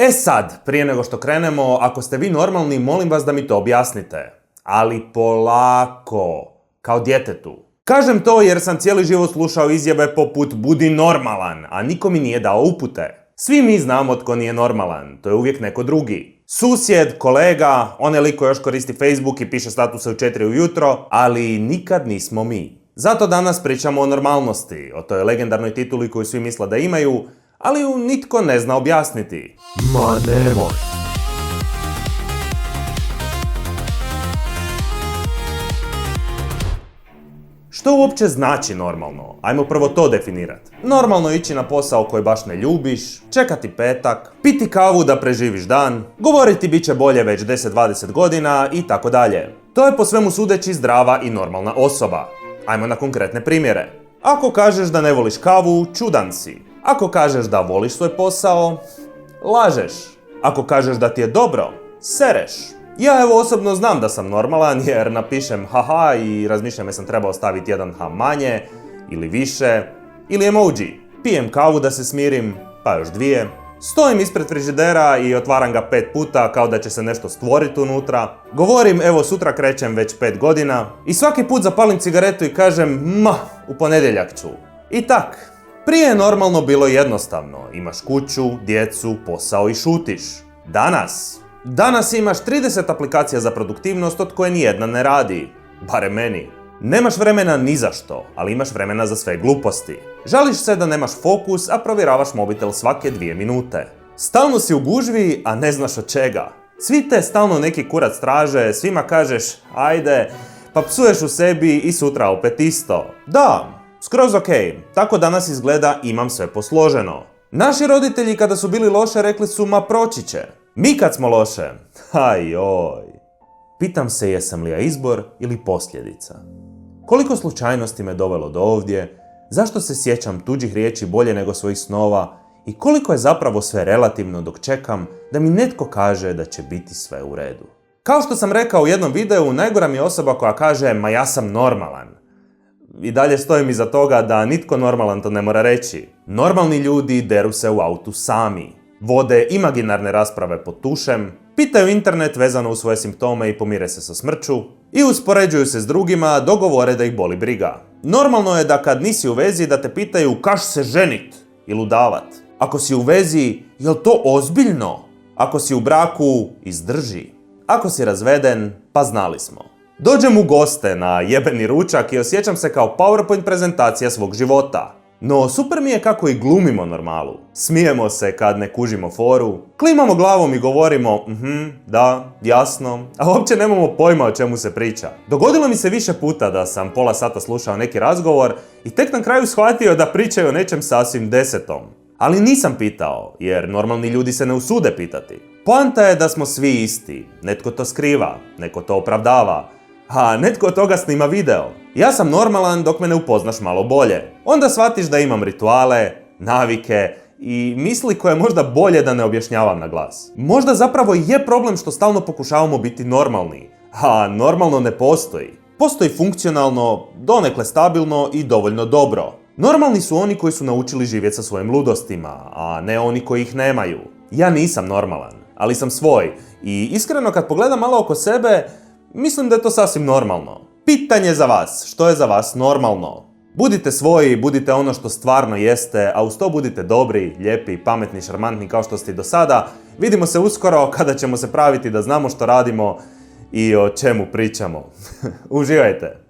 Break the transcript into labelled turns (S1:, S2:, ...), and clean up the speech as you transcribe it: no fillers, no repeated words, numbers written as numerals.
S1: E sad, prije nego što krenemo, ako ste vi normalni, molim vas da mi to objasnite. Ali polako, kao djetetu. Kažem to jer sam cijeli život slušao izjave poput budi normalan, a niko mi nije dao upute. Svi mi znamo tko nije normalan, to je uvijek neko drugi. Susjed, kolega, onaj lik koji još koristi Facebook i piše statuse u 4 ujutro, ali nikad nismo mi. Zato danas pričamo o normalnosti, o toj legendarnoj tituli koju svi misle da imaju, ali ju nitko ne zna objasniti.
S2: Ma nemoj.
S1: Što uopće znači normalno? Ajmo prvo to definirati. Normalno je ići na posao koji baš ne ljubiš, čekati petak, piti kavu da preživiš dan, govoriti bit će bolje već 10-20 godina i tako dalje. To je po svemu sudeći zdrava i normalna osoba. Ajmo na konkretne primjere. Ako kažeš da ne voliš kavu, čudan si. Ako kažeš da voliš svoj posao, lažeš. Ako kažeš da ti je dobro, sereš. Ja evo osobno znam da sam normalan jer napišem haha i razmišljam jesam trebao staviti jedan ha manje ili više ili emoji. Pijem kavu da se smirim, pa još 2. Stojim ispred frižidera i otvaram ga 5 puta kao da će se nešto stvoriti unutra. Govorim evo sutra krećem već 5 godina i svaki put zapalim cigaretu i kažem u ponedjeljak ću. I tak. Prije je normalno bilo jednostavno. Imaš kuću, djecu, posao i šutiš. Danas imaš 30 aplikacija za produktivnost od koje nijedna ne radi. Barem meni. Nemaš vremena ni za što, ali imaš vremena za sve gluposti. Žališ se da nemaš fokus, a provjeravaš mobitel svake 2 minute. Stalno si u gužvi, a ne znaš od čega. Svi te stalno neki kurac traže, svima kažeš ajde, pa psuješ u sebi i sutra opet isto. Da, skroz ok, tako danas izgleda imam sve posloženo. Naši roditelji kada su bili loše rekli su ma proći će. Mi kad smo loše, pitam se jesam li ja izbor ili posljedica. Koliko slučajnosti me dovelo do ovdje, zašto se sjećam tuđih riječi bolje nego svojih snova i koliko je zapravo sve relativno dok čekam da mi netko kaže da će biti sve u redu. Kao što sam rekao u jednom videu, najgora mi je osoba koja kaže ma ja sam normalan. I dalje stojim iza toga da nitko normalan to ne mora reći. Normalni ljudi deru se u autu sami. Vode imaginarne rasprave pod tušem, pitaju internet vezano u svoje simptome i pomire se sa smrću i uspoređuju se s drugima, dogovore da ih boli briga. Normalno je da kad nisi u vezi da te pitaju kaš se ženit ili udavat. Ako si u vezi, jel to ozbiljno? Ako si u braku, izdrži. Ako si razveden, pa znali smo. Dođem u goste na jebeni ručak i osjećam se kao PowerPoint prezentacija svog života. No super mi je kako i glumimo normalu. Smijemo se kad ne kužimo foru, klimamo glavom i govorimo da, jasno, a uopće nemamo pojma o čemu se priča. Dogodilo mi se više puta da sam pola sata slušao neki razgovor i tek na kraju shvatio da pričaju o nečem sasvim desetom. Ali nisam pitao, jer normalni ljudi se ne usude pitati. Poanta je da smo svi isti. Netko to skriva, neko to opravdava, a netko od toga snima video. Ja sam normalan dok me ne upoznaš malo bolje. Onda shvatiš da imam rituale, navike i misli koje možda bolje da ne objašnjavam na glas. Možda zapravo je problem što stalno pokušavamo biti normalni, a normalno ne postoji. Postoji funkcionalno, donekle stabilno i dovoljno dobro. Normalni su oni koji su naučili živjeti sa svojim ludostima, a ne oni koji ih nemaju. Ja nisam normalan, ali sam svoj i iskreno kad pogledam malo oko sebe, mislim da je to sasvim normalno. Pitanje za vas, što je za vas normalno? Budite svoji, budite ono što stvarno jeste, a uz to budite dobri, lijepi, pametni, šarmantni kao što ste i do sada. Vidimo se uskoro kada ćemo se praviti da znamo što radimo i o čemu pričamo. Uživajte!